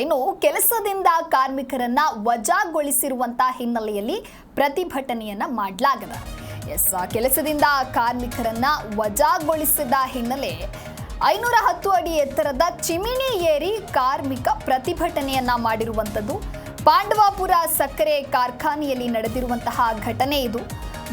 ಇನ್ನು ಕೆಲಸದಿಂದ ಕಾರ್ಮಿಕರನ್ನ ವಜಾಗೊಳಿಸಿರುವಂತಹ ಹಿನ್ನೆಲೆಯಲ್ಲಿ ಪ್ರತಿಭಟನೆಯನ್ನ ಮಾಡಲಾಗಿದೆ. ಕೆಲಸದಿಂದ ಕಾರ್ಮಿಕರನ್ನ ವಜಾಗೊಳಿಸಿದ ಹಿನ್ನೆಲೆ 510 ಅಡಿ ಎತ್ತರದ ಚಿಮಿಣಿ ಏರಿ ಕಾರ್ಮಿಕ ಪ್ರತಿಭಟನೆಯನ್ನ ಮಾಡಿರುವಂಥದ್ದು. ಪಾಂಡವಪುರ ಸಕ್ಕರೆ ಕಾರ್ಖಾನೆಯಲ್ಲಿ ನಡೆದಿರುವಂತಹ ಘಟನೆ ಇದು.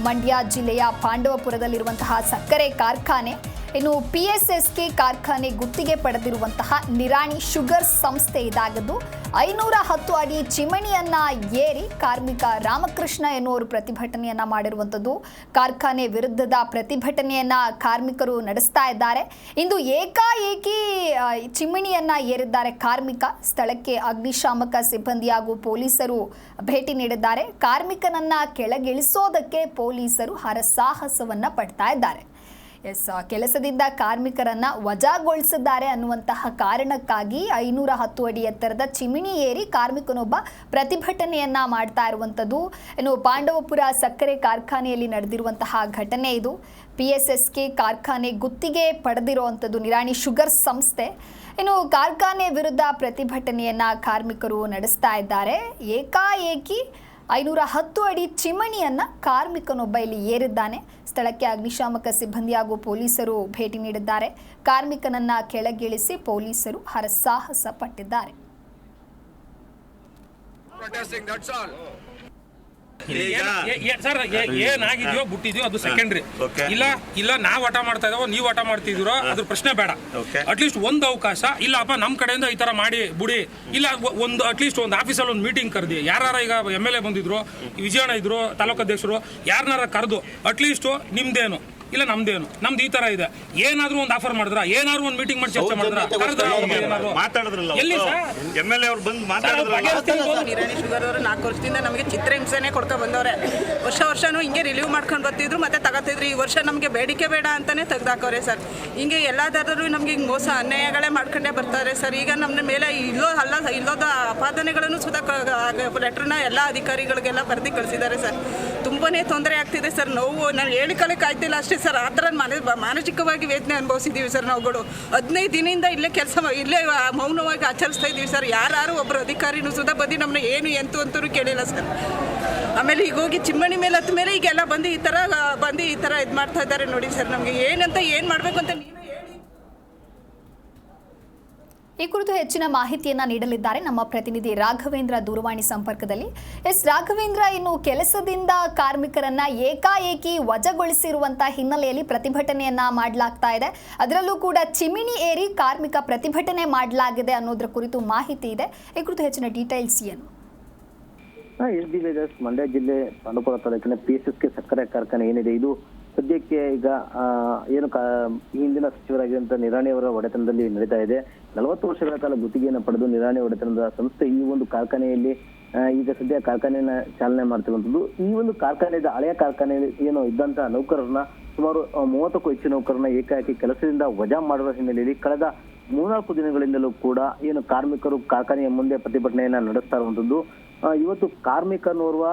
ಮಂಡ್ಯ ಜಿಲ್ಲೆಯ ಪಾಂಡವಪುರದಲ್ಲಿರುವಂತಹ ಸಕ್ಕರೆ ಕಾರ್ಖಾನೆ, ಇನ್ನು PSSK ಕಾರ್ಖಾನೆ ಗುತ್ತಿಗೆ ಪಡೆದಿರುವಂತಹ ನಿರಾಣಿ ಶುಗರ್ ಸಂಸ್ಥೆ ಇದಾಗದ್ದು. 510 ಅಡಿ ಚಿಮಣಿಯನ್ನ ಏರಿ ಕಾರ್ಮಿಕ ರಾಮಕೃಷ್ಣ ಎನ್ನುವರು ಪ್ರತಿಭಟನೆಯನ್ನ ಮಾಡಿರುವಂಥದ್ದು. ಕಾರ್ಖಾನೆ ವಿರುದ್ಧದ ಪ್ರತಿಭಟನೆಯನ್ನ ಕಾರ್ಮಿಕರು ನಡೆಸ್ತಾ ಇದ್ದಾರೆ. ಇಂದು ಏಕಾಏಕಿ ಚಿಮಣಿಯನ್ನ ಏರಿದ್ದಾರೆ ಕಾರ್ಮಿಕ. ಸ್ಥಳಕ್ಕೆ ಅಗ್ನಿಶಾಮಕ ಸಿಬ್ಬಂದಿ ಹಾಗೂ ಪೊಲೀಸರು ಭೇಟಿ ನೀಡಿದ್ದಾರೆ. ಕಾರ್ಮಿಕನನ್ನ ಕೆಳಗಿಳಿಸೋದಕ್ಕೆ ಪೊಲೀಸರು ಹರಸಾಹಸವನ್ನ ಪಡ್ತಾ ಇದ್ದಾರೆ. ಕೆಲಸದಿಂದ ಕಾರ್ಮಿಕರನ್ನ ವಜಾಗೊಳಿಸಿದ್ದಾರೆ ಅನ್ನುವಂತಹ ಕಾರಣಕ್ಕಾಗಿ 510 ಅಡಿ ಎತ್ತರದ ಚಿಮಿಣಿ ಏರಿ ಕಾರ್ಮಿಕನೊಬ್ಬ ಪ್ರತಿಭಟನೆಯನ್ನ ಮಾಡ್ತಾ ಇರುವಂಥದ್ದು. ಇನ್ನು ಪಾಂಡವಪುರ ಸಕ್ಕರೆ ಕಾರ್ಖಾನೆಯಲ್ಲಿ ನಡೆದಿರುವಂತಹ ಘಟನೆ ಇದು. PSSK ಕಾರ್ಖಾನೆ ಗುತ್ತಿಗೆ ಪಡೆದಿರುವಂಥದ್ದು ನಿರಾಣಿ ಶುಗರ್ ಸಂಸ್ಥೆ. ಇನ್ನು ಕಾರ್ಖಾನೆ ವಿರುದ್ಧ ಪ್ರತಿಭಟನೆಯನ್ನ ಕಾರ್ಮಿಕರು ನಡೆಸ್ತಾ ಇದ್ದಾರೆ. ಏಕಾಏಕಿ 510 ಅಡಿ ಚಿಮಣಿಯನ್ನ ಕಾರ್ಮಿಕನೊಬ್ಬ ಇಲ್ಲಿ ಏರಿದ್ದಾನೆ. ಸ್ಥಳಕ್ಕೆ ಅಗ್ನಿಶಾಮಕ ಸಿಬ್ಬಂದಿ ಹಾಗೂ ಪೊಲೀಸರು ಭೇಟಿ ನೀಡಿದ್ದಾರೆ. ಕಾರ್ಮಿಕನನ್ನ ಕೆಳಗಿಳಿಸಿ ಪೊಲೀಸರು ಹರಸಾಹಸ ಪಟ್ಟಿದ್ದಾರೆ. ಸರ್ ಏನಾಗಿದೆಯೋ ಬಿಟ್ಟಿದ್ಯೋ ಅದು ಸೆಕೆಂಡ್ರಿ. ಇಲ್ಲ ನಾವ್ ಆಟ ಮಾಡ್ತಾ ಇದಾವೋ ನೀವು ಆಟ ಮಾಡ್ತಿದ್ದೀರೋ ಅದ್ರ ಪ್ರಶ್ನೆ ಬೇಡ. ಅಟ್ಲೀಸ್ಟ್ ಒಂದು ಅವಕಾಶ ಇಲ್ಲಪ್ಪ ನಮ್ಮ ಕಡೆಯಿಂದ ಈ ತರ ಮಾಡಿ ಬಿಡಿ, ಇಲ್ಲ ಒಂದು ಅಟ್ಲೀಸ್ಟ್ ಒಂದು ಆಫೀಸಲ್ಲಿ ಒಂದು ಮೀಟಿಂಗ್ ಕರೆದಿ, ಯಾರು ಈಗ MLA ಬಂದಿದ್ರು, ವಿಜಯಣ್ಣ ಇದ್ರು, ತಾಲೂಕು ಅಧ್ಯಕ್ಷರು, ಯಾರನ್ನಾರ ಕರೆದು ಅಟ್ಲೀಸ್ಟ್ ನಿಮ್ದೇನು ಇಲ್ಲ ನಮ್ದು ಈ ತರ ಇದೆ, ಏನಾದ್ರು ಒಂದು ಆಫರ್ ಮಾಡಿದ್ರ, ಏನಾದ್ರು ಒಂದು ಮೀಟಿಂಗ್ ಮಾಡಿ ಚರ್ಚೆ ಮಾಡಿದ್ರ, ನಿರಾಣಿ ಶುಗರ್ ಅವರು 4 ವರ್ಷದಿಂದ ನಮಗೆ ಚಿತ್ರಹಿಂಸೆನೆ ಕೊಡ್ತಾ ಬಂದವ್ರೆ. ವರ್ಷನೂ ಹಿಂಗೆ ರಿಲೀವ್ ಮಾಡ್ಕೊಂಡು ಬರ್ತಿದ್ರು, ಮತ್ತೆ ತಗೋತಿದ್ರು. ಈ ವರ್ಷ ನಮಗೆ ಬೇಡಿಕೆ ಬೇಡ ಅಂತಾನೆ ತೆಗ್ದಾಕವ್ರೆ ಸರ್. ಹಿಂಗೆ ಎಲ್ಲಾದರೂ ನಮ್ಗೆ ಹಿಂಗೆ ಮೋಸ ಅನ್ಯಾಯಗಳೇ ಮಾಡ್ಕೊಂಡೇ ಬರ್ತಾರೆ ಸರ್. ಈಗ ನಮ್ಮ ಮೇಲೆ ಇಲ್ಲೋದ ಅಪಾದನೆಗಳನ್ನು ಸುಧಾ ಲೆಟ್ರನ್ನ ಎಲ್ಲ ಅಧಿಕಾರಿಗಳಿಗೆಲ್ಲ ಬರೆದು ಕಳಿಸಿದ್ದಾರೆ ಸರ್. ತುಂಬಾನೇ ತೊಂದರೆ ಆಗ್ತಿದೆ ಸರ್. ನಾನು ಹೇಳಿಕೊಳ್ಳಕ್ಕೆ ಆಯ್ತಿಲ್ಲ ಅಷ್ಟೇ ಸರ್. ಆ ಥರ ಮಾನಸಿಕವಾಗಿ ವೇದನೆ ಅನುಭವಿಸಿದ್ದೀವಿ ಸರ್ ನಾವುಗಳು. 15 ದಿನದಿಂದ ಇಲ್ಲೇ ಮೌನವಾಗಿ ಆಚರಿಸ್ತಾ ಇದ್ದೀವಿ ಸರ್. ಯಾರು ಒಬ್ಬರು ಅಧಿಕಾರಿನೂ ಸುಧಾ ಬಂದು ನಮ್ಮನ್ನ ಏನು ಎಂತು ಅಂತೂ ಕೇಳಿಲ್ಲ ಸರ್. ಆಮೇಲೆ ಈಗ ಹೋಗಿ ಚಿಮ್ಮಣಿ ಮೇಲೆ ಹತ್ತ ಮೇಲೆ ಈಗೆಲ್ಲ ಬಂದು ಈ ಥರ ಇದು ಮಾಡ್ತಾ ಇದ್ದಾರೆ ನೋಡಿ ಸರ್. ನಮಗೆ ಏನು ಮಾಡಬೇಕು ಅಂತ ನೀವೇ ಹೇಳಿ. ಈ ಕುರಿತು ಹೆಚ್ಚಿನ ಮಾಹಿತಿಯನ್ನ ನೀಡಲಿದ್ದಾರೆ ನಮ್ಮ ಪ್ರತಿನಿಧಿ ರಾಘವೇಂದ್ರ ದೂರವಾಣಿ ಸಂಪರ್ಕದಲ್ಲಿ. ರಾಘವೇಂದ್ರ, ಇನ್ನು ಕೆಲಸದಿಂದ ಕಾರ್ಮಿಕರನ್ನ ಏಕಾಏಕಿ ವಜಾಗೊಳಿಸಿರುವಂತಹ ಹಿನ್ನೆಲೆಯಲ್ಲಿ ಪ್ರತಿಭಟನೆಯನ್ನ ಮಾಡಲಾಗ್ತಾ ಇದೆ. ಅದರಲ್ಲೂ ಕೂಡ ಚಿಮಿಣಿ ಏರಿ ಕಾರ್ಮಿಕ ಪ್ರತಿಭಟನೆ ಮಾಡಲಾಗಿದೆ ಅನ್ನೋದ್ರ ಕುರಿತು ಮಾಹಿತಿ ಇದೆ. ಈ ಕುರಿತು ಹೆಚ್ಚಿನ ಡೀಟೇಲ್ಸ್ ಏನು? ಮಂಡ್ಯ ಜಿಲ್ಲೆ ಪಾಂಡವಪುರ ತಾಲೂಕಿನ PSSK ಸಕ್ಕರೆ ಕಾರ್ಖಾನೆ ಏನಿದೆ, ಇದು ಸದ್ಯಕ್ಕೆ ಈಗ ಏನು ಹಿಂದಿನ ಸಚಿವರಾಗಿರುವಂತಹ ನಿರಾಣಿ ಅವರ ಒಡೆತನದಲ್ಲಿ ನಡೀತಾ ಇದೆ. 40 ವರ್ಷಗಳ ಕಾಲ ಗುತ್ತಿಗೆಯನ್ನು ಪಡೆದು ನಿರಾಣಿ ಒಡೆತನದ ಸಂಸ್ಥೆ ಈ ಒಂದು ಕಾರ್ಖಾನೆಯಲ್ಲಿ ಈಗ ಸದ್ಯ ಕಾರ್ಖಾನೆಯನ್ನ ಚಾಲನೆ ಮಾಡ್ತಿರುವಂತದ್ದು. ಈ ಒಂದು ಕಾರ್ಖಾನೆಯ ಹಳೆಯ ಕಾರ್ಖಾನೆಯಲ್ಲಿ ಏನು ಇದ್ದಂತಹ ನೌಕರರನ್ನ ಸುಮಾರು 30ಕ್ಕೂ ಹೆಚ್ಚು ನೌಕರರನ್ನ ಏಕಾಏಕಿ ಕೆಲಸದಿಂದ ವಜಾ ಮಾಡುವ ಹಿನ್ನೆಲೆಯಲ್ಲಿ ಕಳೆದ 3-4 ದಿನಗಳಿಂದಲೂ ಕೂಡ ಏನು ಕಾರ್ಮಿಕರು ಕಾರ್ಖಾನೆಯ ಮುಂದೆ ಪ್ರತಿಭಟನೆಯನ್ನ ನಡೆಸ್ತಾ ಇರುವಂತದ್ದು. ಇವತ್ತು ಕಾರ್ಮಿಕನೋರ್ವ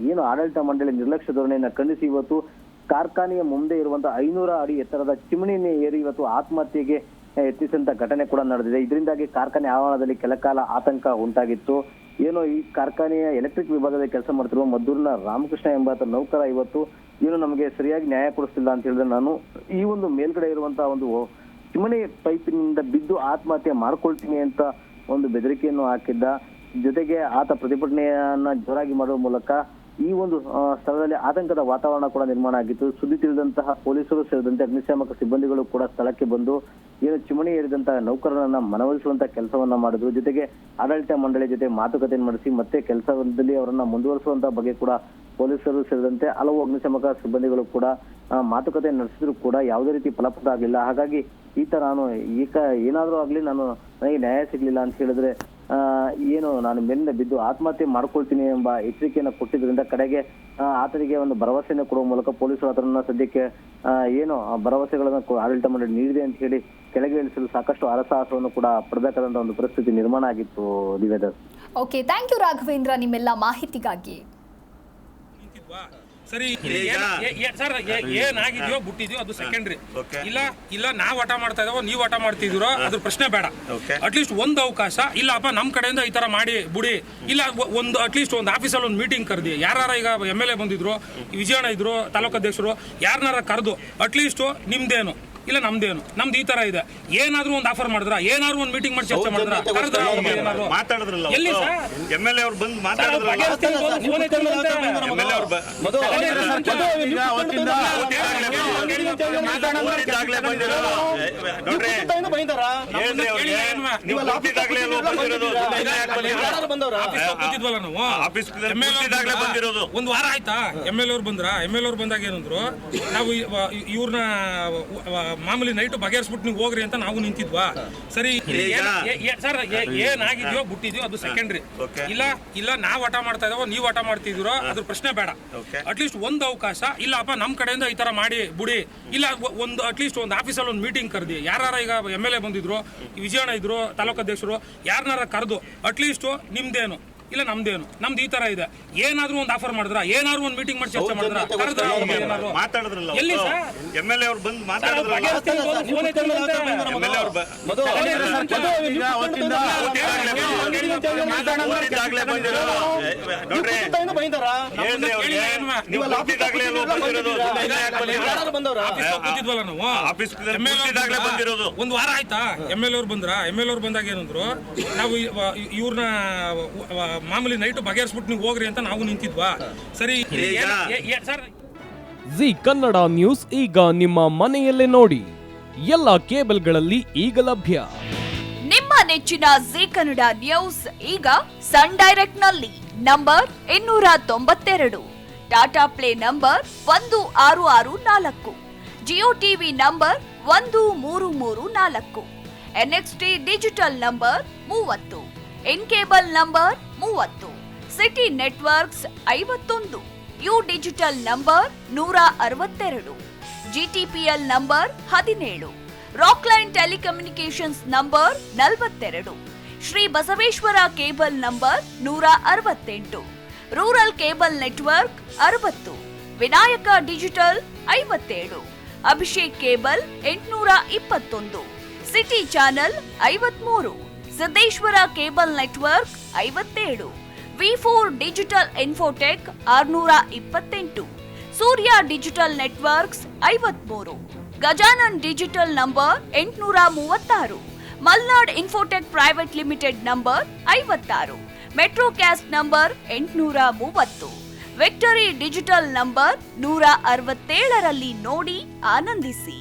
ಏನು ಆಡಳಿತ ಮಂಡಳಿ ನಿರ್ಲಕ್ಷ್ಯ ಧೋರಣೆಯನ್ನ ಖಂಡಿಸಿ ಇವತ್ತು ಕಾರ್ಖಾನೆಯ ಮುಂದೆ ಇರುವಂತಹ 500 ಅಡಿ ಎತ್ತರದ ಚಿಮಣಿಯನ್ನು ಏರಿ ಇವತ್ತು ಆತ್ಮಹತ್ಯೆಗೆ ಯತ್ನಿಸಿದಂತ ಘಟನೆ ಕೂಡ ನಡೆದಿದೆ. ಇದರಿಂದಾಗಿ ಕಾರ್ಖಾನೆ ಆವರಣದಲ್ಲಿ ಕೆಲಕಾಲ ಆತಂಕ ಉಂಟಾಗಿತ್ತು. ಏನೋ ಈ ಕಾರ್ಖಾನೆಯ ಎಲೆಕ್ಟ್ರಿಕ್ ವಿಭಾಗದಲ್ಲಿ ಕೆಲಸ ಮಾಡ್ತಿರುವ ಮದ್ದೂರಿನ ರಾಮಕೃಷ್ಣ ಎಂಬಾತ ನೌಕರ ಇವತ್ತು ಏನು ನಮಗೆ ಸರಿಯಾಗಿ ನ್ಯಾಯ ಕೊಡಿಸ್ತಿಲ್ಲ ಅಂತ ಹೇಳಿದ್ರೆ ನಾನು ಈ ಒಂದು ಮೇಲ್ಗಡೆ ಇರುವಂತಹ ಒಂದು ಚಿಮಣಿ ಪೈಪಿನಿಂದ ಬಿದ್ದು ಆತ್ಮಹತ್ಯೆ ಮಾಡ್ಕೊಳ್ತೀನಿ ಅಂತ ಒಂದು ಬೆದರಿಕೆಯನ್ನು ಹಾಕಿದ್ದ. ಜೊತೆಗೆ ಆತ ಪ್ರತಿಭಟನೆಯನ್ನ ಜೋರಾಗಿ ಮಾಡುವ ಮೂಲಕ ಈ ಒಂದು ಸ್ಥಳದಲ್ಲಿ ಆತಂಕದ ವಾತಾವರಣ ಕೂಡ ನಿರ್ಮಾಣ ಆಗಿತ್ತು. ಸುದ್ದಿ ತಿಳಿದಂತಹ ಪೊಲೀಸರು ಸೇರಿದಂತೆ ಅಗ್ನಿಶಾಮಕ ಸಿಬ್ಬಂದಿಗಳು ಕೂಡ ಸ್ಥಳಕ್ಕೆ ಬಂದು ಏನು ಚಿಮಣಿ ಏರಿದಂತಹ ನೌಕರರನ್ನ ಮನವೊಲಿಸುವಂತಹ ಕೆಲಸವನ್ನ ಮಾಡಿದ್ರು. ಜೊತೆಗೆ ಆಡಳಿತ ಮಂಡಳಿ ಜೊತೆ ಮಾತುಕತೆಯನ್ನು ನಡೆಸಿ ಮತ್ತೆ ಕೆಲಸದಲ್ಲಿ ಅವರನ್ನ ಮುಂದುವರಿಸುವಂತಹ ಬಗ್ಗೆ ಕೂಡ ಪೊಲೀಸರು ಸೇರಿದಂತೆ ಹಲವು ಅಗ್ನಿಶಾಮಕ ಸಿಬ್ಬಂದಿಗಳು ಕೂಡ ಮಾತುಕತೆ ನಡೆಸಿದ್ರು ಕೂಡ ಯಾವುದೇ ರೀತಿ ಫಲಪ್ರದ ಆಗಲಿಲ್ಲ. ಹಾಗಾಗಿ ಈತ ನಾನು ಏನಾದ್ರೂ ಆಗ್ಲಿ ನನಗೆ ನ್ಯಾಯ ಸಿಗ್ಲಿಲ್ಲ ಅಂತ ಹೇಳಿದ್ರೆ ಏನು ನಾನು ಮೇಲಿಂದ ಬಿದ್ದು ಆತ್ಮಹತ್ಯೆ ಮಾಡ್ಕೊಳ್ತೀನಿ ಎಂಬ ಎಚ್ಚರಿಕೆಯನ್ನು ಕೊಟ್ಟಿದ್ರಿಂದ ಕಡೆಗೆ ಆತನಿಗೆ ಒಂದು ಭರವಸೆಯನ್ನು ಕೊಡುವ ಮೂಲಕ ಪೊಲೀಸರು ಅದನ್ನ ಸದ್ಯಕ್ಕೆ ಏನು ಭರವಸೆಗಳನ್ನ ಆಡಳಿತ ಮಂಡಳಿ ನೀಡಿದೆ ಅಂತ ಹೇಳಿ ಕೆಳಗೆ ಇಳಿಸಲು ಸಾಕಷ್ಟು ಹರಸಾಹಸವನ್ನು ಕೂಡ ಪಡಬೇಕಾದಂತಹ ಒಂದು ಪರಿಸ್ಥಿತಿ ನಿರ್ಮಾಣ ಆಗಿತ್ತು. ದಿವ್ಯದಾಸ್. ಓಕೆ, ಥ್ಯಾಂಕ್ ಯು ರಾಘವೇಂದ್ರ ನಿಮ್ಮೆಲ್ಲ ಮಾಹಿತಿಗಾಗಿ. ಸರಿ ಸರ್ ಏನಾಗಿದ್ಯೋ ಬಿಟ್ಟಿದ್ಯೋ ಅದು ಸೆಕೆಂಡ್ರಿ. ಇಲ್ಲ ನಾವ್ ಆಟ ಮಾಡ್ತಾ ಇದಾವೋ ನೀವ್ ಆಟ ಮಾಡ್ತಿದ್ದೀರೋ ಅದ್ರ ಪ್ರಶ್ನೆ ಬೇಡ. ಅಟ್ಲೀಸ್ಟ್ ಒಂದು ಅವಕಾಶ ಇಲ್ಲಪ್ಪ ನಮ್ ಕಡೆಯಿಂದ ಈ ತರ ಮಾಡಿ ಬಿಡಿ, ಇಲ್ಲ ಒಂದು ಅಟ್ಲೀಸ್ಟ್ ಒಂದು ಆಫೀಸಲ್ಲಿ ಒಂದು ಮೀಟಿಂಗ್ ಕರೆದಿ ಯಾರು ಈಗ MLA ಬಂದಿದ್ರು, ವಿಜಯಣ್ಣ ಇದ್ರು, ತಾಲೂಕು ಅಧ್ಯಕ್ಷರು ಯಾರನ್ನಾರ ಕರೆದು ಅಟ್ಲೀಸ್ಟ್ ನಿಮ್ದೇನು ಇಲ್ಲ ನಮ್ದು ಈ ತರ ಇದೆ, ಏನಾದ್ರು ಒಂದು ಆಫರ್ ಮಾಡಿದ್ರ, ಏನಾದ್ರು ಒಂದು ಮೀಟಿಂಗ್ ಮಾಡಿ ಚರ್ಚೆ ಮಾಡಿದ್ರ, ಮಾತಾಡಿದ್ರಲ್ಲ ಎಲ್ಲಿ MLA ಅವ್ರು ಬಂದು ಮಾತಾಡಿದ್ರಲ್ಲ. ಒಂದು ವಾರ ಆಯ್ತಾ MLA ಅವ್ರು ಬಂದ್ರ? MLA ಅವ್ರು ಬಂದಾಗ ಏನಂದ್ರು, ನಾವು ಇವ್ರನ್ನ ಮಾಮೂಲಿ ನೈಟ್ ಬಗೆಹರಿಸ್ಬಿಟ್ಟು ನೀವು ಹೋಗ್ರಿ ಅಂತ ನಾವು ನಿಂತಿದ್ವಾ? ಸರಿ ಸರ್ ಏನಾಗಿದ್ಯೋ ಬಿಟ್ಟಿದ್ಯೋ ಅದು ಸೆಕೆಂಡ್ರಿ. ಇಲ್ಲ ನಾವ್ ಆಟ ಮಾಡ್ತಾ ಇದಾವೋ ನೀವ್ ಆಟ ಮಾಡ್ತಿದ್ದೀರೋ ಅದ್ರ ಪ್ರಶ್ನೆ ಬೇಡ. ಅಟ್ಲೀಸ್ಟ್ ಒಂದು ಅವಕಾಶ ಇಲ್ಲಪ್ಪ ನಮ್ ಕಡೆಯಿಂದ ಈ ತರ ಮಾಡಿ ಬಿಡಿ, ಇಲ್ಲ ಒಂದು ಅಟ್ಲೀಸ್ಟ್ ಒಂದು ಆಫೀಸಲ್ಲಿ ಒಂದು ಮೀಟಿಂಗ್ ಕರೆದಿ ಯಾರು ಈಗ MLA ಬಂದಿದ್ರು, ವಿಜಯಣ್ಣ ಇದ್ರು, ತಾಲೂಕು ಅಧ್ಯಕ್ಷರು ಯಾರನ್ನಾರ ಕರೆದು ಅಟ್ಲೀಸ್ಟ್ ನಿಮ್ದೇನು ಇಲ್ಲ ನಮ್ದು ಈ ತರ ಇದೆ, ಏನಾದ್ರು ಒಂದು ಆಫರ್ ಮಾಡಿದ್ರ, ಏನಾದ್ರು ಒಂದು ಮೀಟಿಂಗ್ ಮಾಡಿ ಚರ್ಚೆ ಮಾಡಿದ್ರ, ಮಾತಾಡಿದ್ರಲ್ಲ. ಎಲ್ಲಿ MLA ಅವ್ರು ಬಂದು ಮಾತಾಡಿದ್ರಲ್ಲ. ಒಂದು ವಾರ ಆಯ್ತಾ MLA ಅವ್ರು ಬಂದ್ರ? MLA ಅವ್ರು ಬಂದಾಗ ಏನಂದ್ರು, ನಾವು ಇವ್ರನ್ನ ಮಾಮೂಲಿ ನೈಟ್ ಬಗೆಹರಿಸ್ಬಿಟ್ಟು ನೀವು ಹೋಗ್ರಿ ಅಂತ ನಾವು ನಿಂತಿದ್ವಾ? ಸರಿ ಸರ್. ಜಿ ಕನ್ನಡ ನ್ಯೂಸ್ ಈಗ ನಿಮ್ಮ ಮನೆಯಲ್ಲೇ ನೋಡಿ, ಎಲ್ಲ ಕೇಬಲ್ಗಳಲ್ಲಿ ಈಗ ಲಭ್ಯ. ನಿಮ್ಮ ನೆಚ್ಚಿನ ಜಿ ಕನ್ನಡ ನ್ಯೂಸ್ ಈಗ ಸನ್ ಡೈರೆಕ್ಟ್ ನಲ್ಲಿ number 292, Tata play number 1664, Jio TV number 1334, NXT digital number 30, in cable number 30, city networks 51, U digital number 162, GTPL number 17, Rockline telecommunications number 42, Shri Basaveshwara cable number 168, rural cable network 60, Vinayaka digital 57, Abhishek cable 821, city channel 53, Siddeshwara cable network 57, V4 digital Infotech 628, Surya digital networks 53, Gajanan digital number 836, Malnad infotech private limited number 56, Metrocast number 830, victory digital number 167ರಲ್ಲಿ ನೋಡಿ ಆನಂದಿಸಿ.